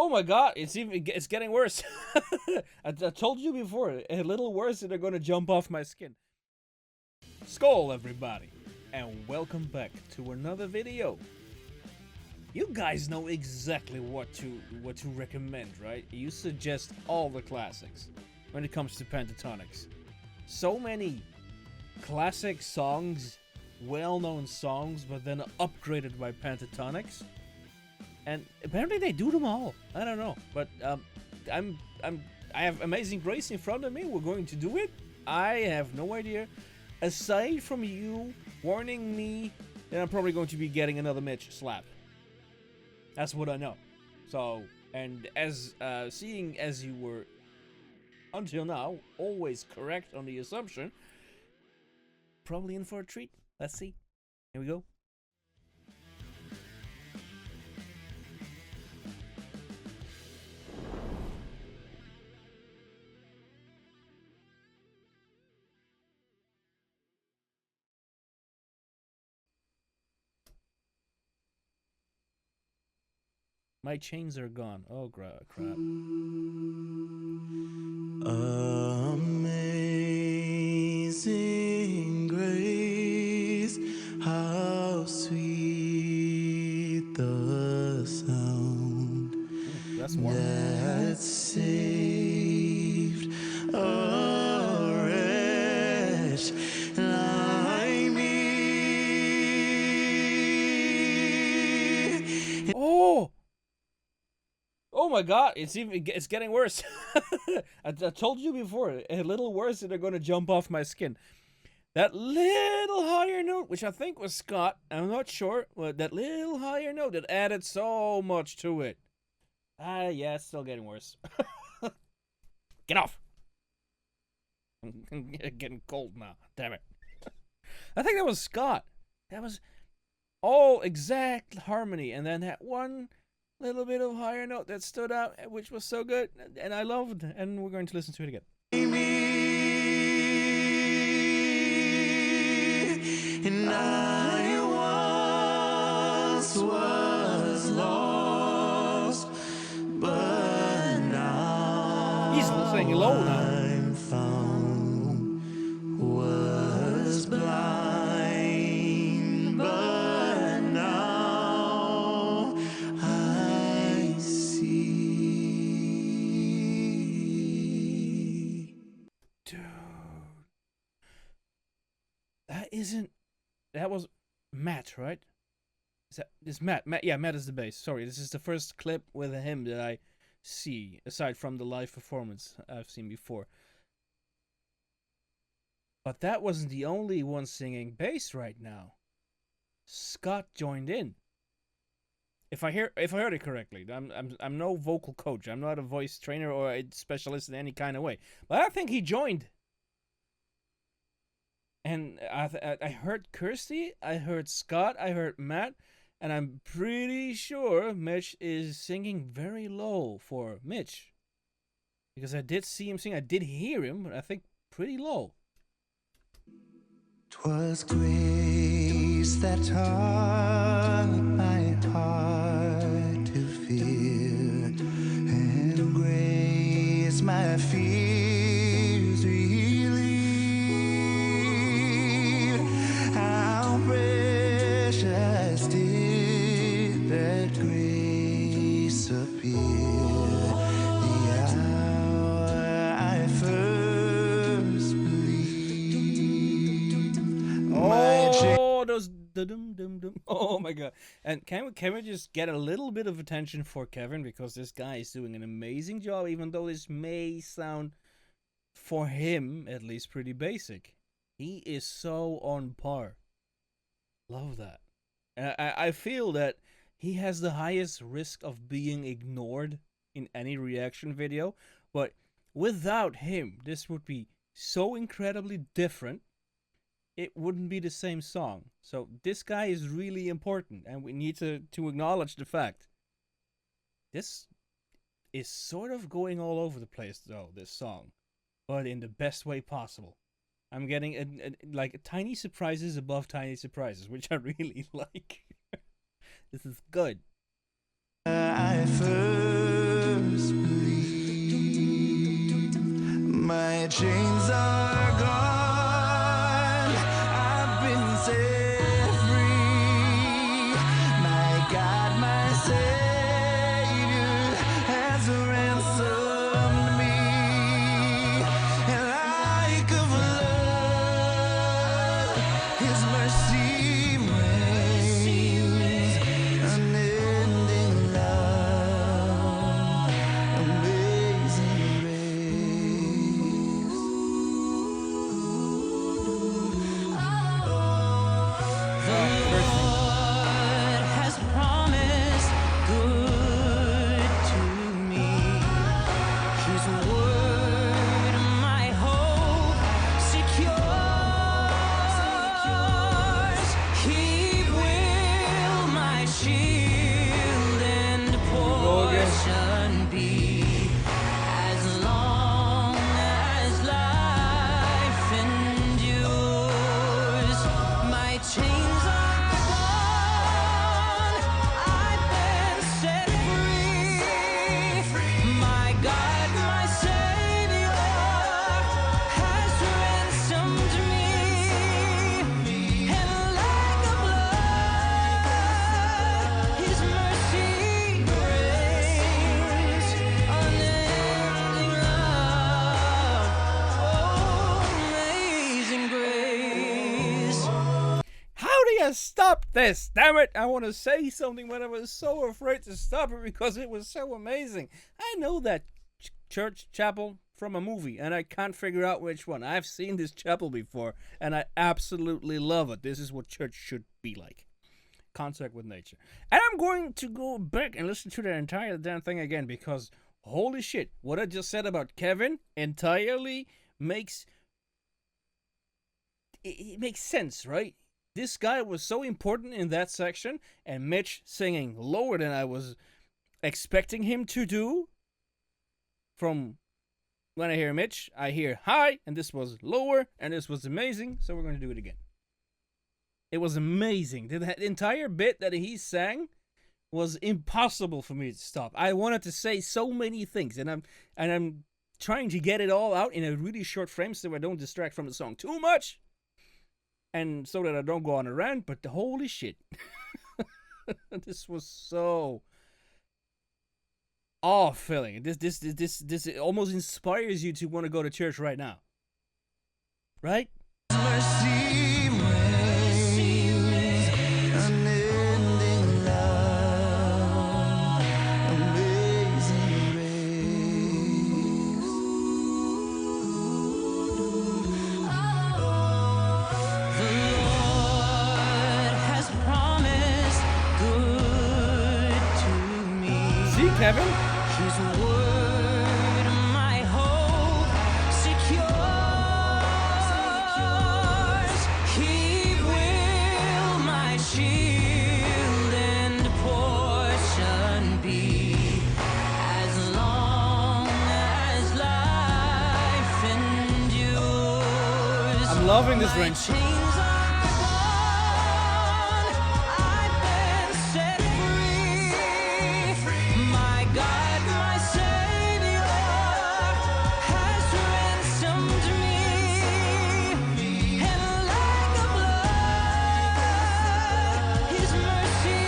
Oh my god, it's getting worse. I told you before, a little worse and they're gonna jump off my skin. Skull everybody, and welcome back to another video. You guys know exactly what to recommend, right? You suggest all the classics when it comes to Pentatonix. So many classic songs, well-known songs, but then upgraded by Pentatonix. And apparently they do them all. I don't know, but I have Amazing Grace in front of me. We're going to do it. I have no idea. Aside from you warning me, then I'm probably going to be getting another Mitch slap. That's what I know. So, and as seeing as you were until now always correct on the assumption, probably in for a treat. Let's see. Here we go. My chains are gone. Oh, crap. Amazing grace, how sweet the sound. Ooh, that's warm. That saved a wretch like me. Oh! Oh my god, it's getting worse. I told you before, a little worse and they're gonna jump off my skin. That little higher note, which I think was Scott, I'm not sure, but that little higher note that added so much to it. Yeah, it's still getting worse. Get off! I'm getting cold now, damn it. I think that was Scott. That was all exact harmony, and then that one little bit of higher note that stood out, which was so good, and I loved, and we're going to listen to it again. And I once was lost, but now He's saying low now. I'm found. Was blind, but now I see. Dude. That was Matt, right? Is Matt? Yeah, Matt is the bass. Sorry, this is the first clip with him that I see, aside from the live performance I've seen before. But that wasn't the only one singing bass right now. Scott joined in. If I heard it correctly, I'm no vocal coach. I'm not a voice trainer or a specialist in any kind of way. But I think he joined. And I heard Kirsty, I heard Scott, I heard Matt, and I'm pretty sure Mitch is singing very low for Mitch. Because I did see him sing, I did hear him, but I think pretty low. 'Twas grace that taught my heart to fear, and grace my fears relieved. How precious did that grace appear the hour I first believed. Oh, those dum. Oh my god! And can we just get a little bit of attention for Kevin, because this guy is doing an amazing job, even though this may sound, for him at least, pretty basic. He is so on par. Love that. I feel that he has the highest risk of being ignored in any reaction video, but without him, this would be so incredibly different. It wouldn't be the same song. So this guy is really important, and we need to acknowledge the fact. This is sort of going all over the place, though, this song, but in the best way possible. I'm getting like tiny surprises above tiny surprises, which I really like. This is good. I first my chains are gone. I've been set free. My God, my Savior has ransomed me. And like a flood, His mercy reigns. Unending love, amazing grace. The Lord has promised good to me. His word, my hope secures. He will my shield and portion be. As long as life endures, my chains are gone. I've been set free. My God, my Savior has ransomed me. And like a flood, His mercy reigns. Unending love, oh, amazing grace. How do you stop this? Damn it! I want to say something, but I was so afraid to stop it because it was so amazing. I know that church chapel from a movie, and I can't figure out which one. I've seen this chapel before, and I absolutely love it. This is what church should be like. Contact with nature. And I'm going to go back and listen to the entire damn thing again because, holy shit, what I just said about Kevin entirely makes... It makes sense, right? This guy was so important in that section, and Mitch singing lower than I was expecting him to do. From when I hear Mitch, I hear high, and this was lower, and this was amazing, so we're going to do it again. It was amazing. That entire bit that he sang was impossible for me to stop. I wanted to say so many things, and I'm trying to get it all out in a really short frame so I don't distract from the song too much. And so that I don't go on a rant, but holy shit. This was so awe-filling. This almost inspires you to want to go to church right now. Right? Mercy reigns, unending love, amazing grace. The Lord has promised good to me. See, Kevin? His word, my hope secures. He will my shield and portion be. As long as life endures, I'm loving this my range. chains are gone. I've been set free. My God, my Savior has ransomed me. And like a flood, His mercy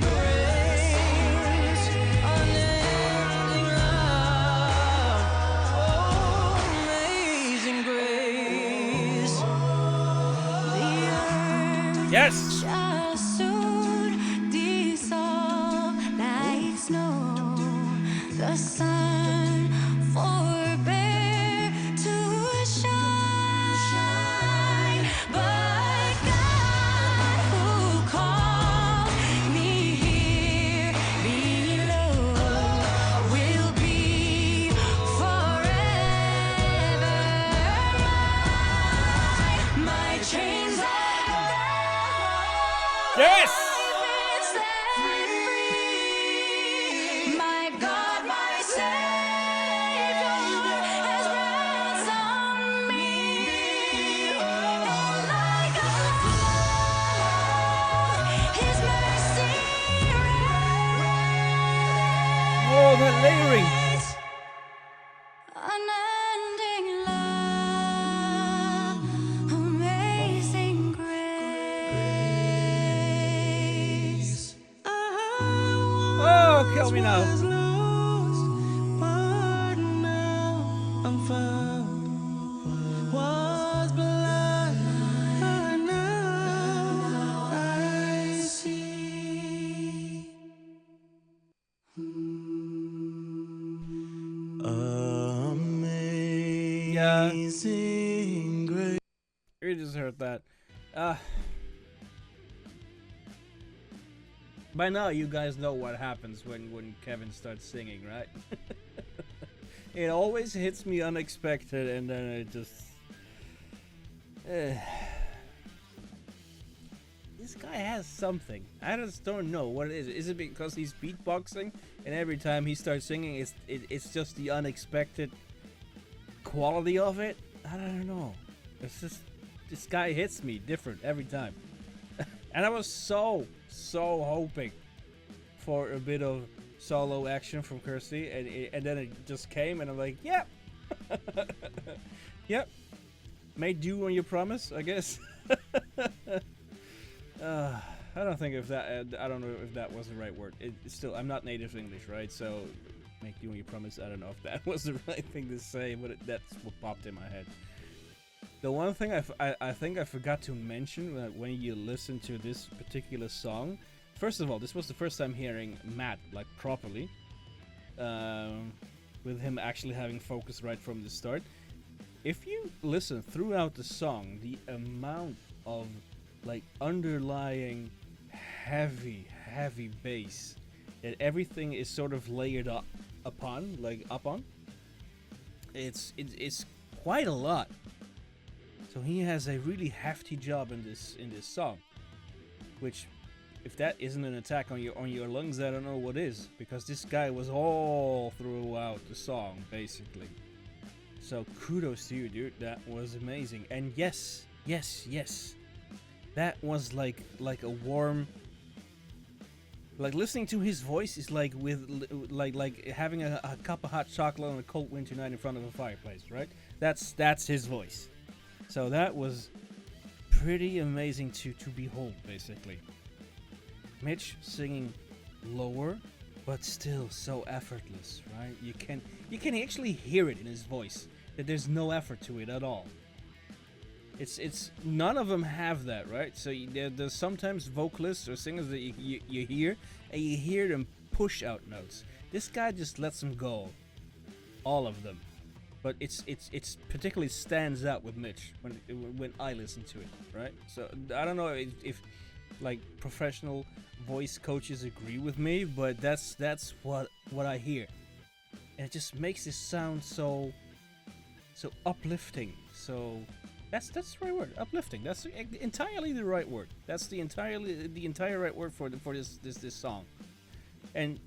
reigns. Unending love, oh, amazing grace. The earth Yes! shall soon dissolve like snow. The sun forbear to shine, but God who called me here below will be forever mine. My chains are gone. Yes! My God, my Savior has ransomed me. And like a flood, His mercy reigns. Oh, that layering. Unending love. Amazing grace. You just heard that. Uh, by now, you guys know what happens when Kevin starts singing, right? It always hits me unexpected, and then it just. This guy has something. I just don't know what it is. Is it because he's beatboxing, and every time he starts singing, it's just the unexpected quality of it? I don't know. It's just this guy hits me different every time. And I was so hoping for a bit of solo action from Kirsty, and then it just came, and I'm like, yep. Yep. Made do on your promise, I guess. I don't think if that. I don't know if that was the right word. It's still, I'm not native English, right? So, make you on your promise. I don't know if that was the right thing to say, but that's what popped in my head. The one thing I think I forgot to mention when you listen to this particular song. First of all, this was the first time hearing Matt like properly, with him actually having focus right from the start. If you listen throughout the song, the amount of like underlying heavy bass that everything is sort of layered up on, it's quite a lot. So he has a really hefty job in this song, which, if that isn't an attack on your lungs, I don't know what is, because this guy was all throughout the song basically. So kudos to you, dude. That was amazing. And yes, that was like a warm. Like listening to his voice is like like having a cup of hot chocolate on a cold winter night in front of a fireplace, right? That's his voice. So that was pretty amazing to behold, basically. Mitch singing lower, but still so effortless, right? You can actually hear it in his voice that there's no effort to it at all. It's none of them have that, right? So there's sometimes vocalists or singers that you hear, and you hear them push out notes. This guy just lets them go, all of them. But it's particularly stands out with Mitch when I listen to it, right? So I don't know if like professional voice coaches agree with me, but that's what I hear, and it just makes this sound so uplifting. So that's the right word, uplifting. That's entirely the right word. That's the entire right word for this song. And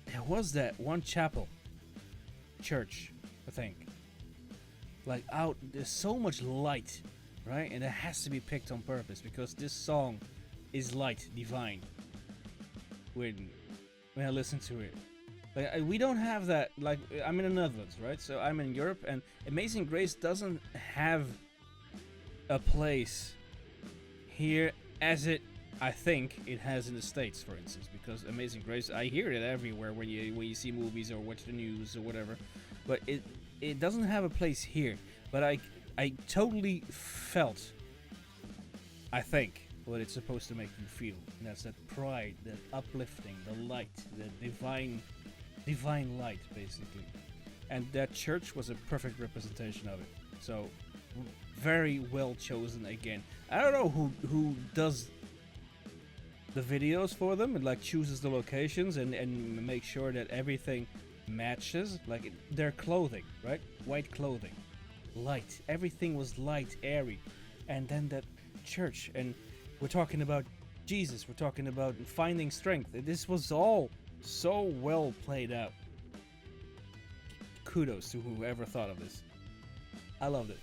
there was that one church, I think. Like there's so much light, right? And it has to be picked on purpose because this song is light, divine. When I listen to it, like we don't have that. Like I'm in the Netherlands, right? So I'm in Europe, and Amazing Grace doesn't have a place here as I think it has in the States, for instance. Because Amazing Grace, I hear it everywhere when you see movies or watch the news or whatever, but it doesn't have a place here. But I totally felt, I think, what it's supposed to make you feel. And that's that pride, that uplifting, the light, the divine light, basically. And that church was a perfect representation of it. So, very well chosen again. I don't know who does the videos for them and like chooses the locations and make sure that everything matches. Like their clothing, right? White clothing, light. Everything was light, airy. And then that church, and we're talking about Jesus. We're talking about finding strength. This was all so well played out. Kudos to whoever thought of this. I loved it.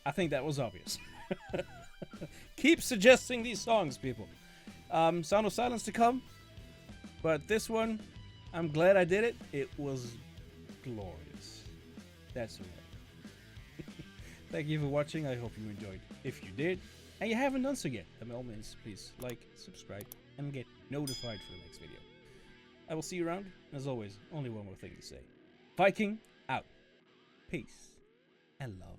I think that was obvious. Keep suggesting these songs, people. Sound of Silence to come. But this one, I'm glad I did it. It was glorious. That's right. Thank you for watching. I hope you enjoyed. If you did, and you haven't done so yet, by all means, please like, subscribe, and get notified for the next video. I will see you around. As always, only one more thing to say. Viking out. Peace and love.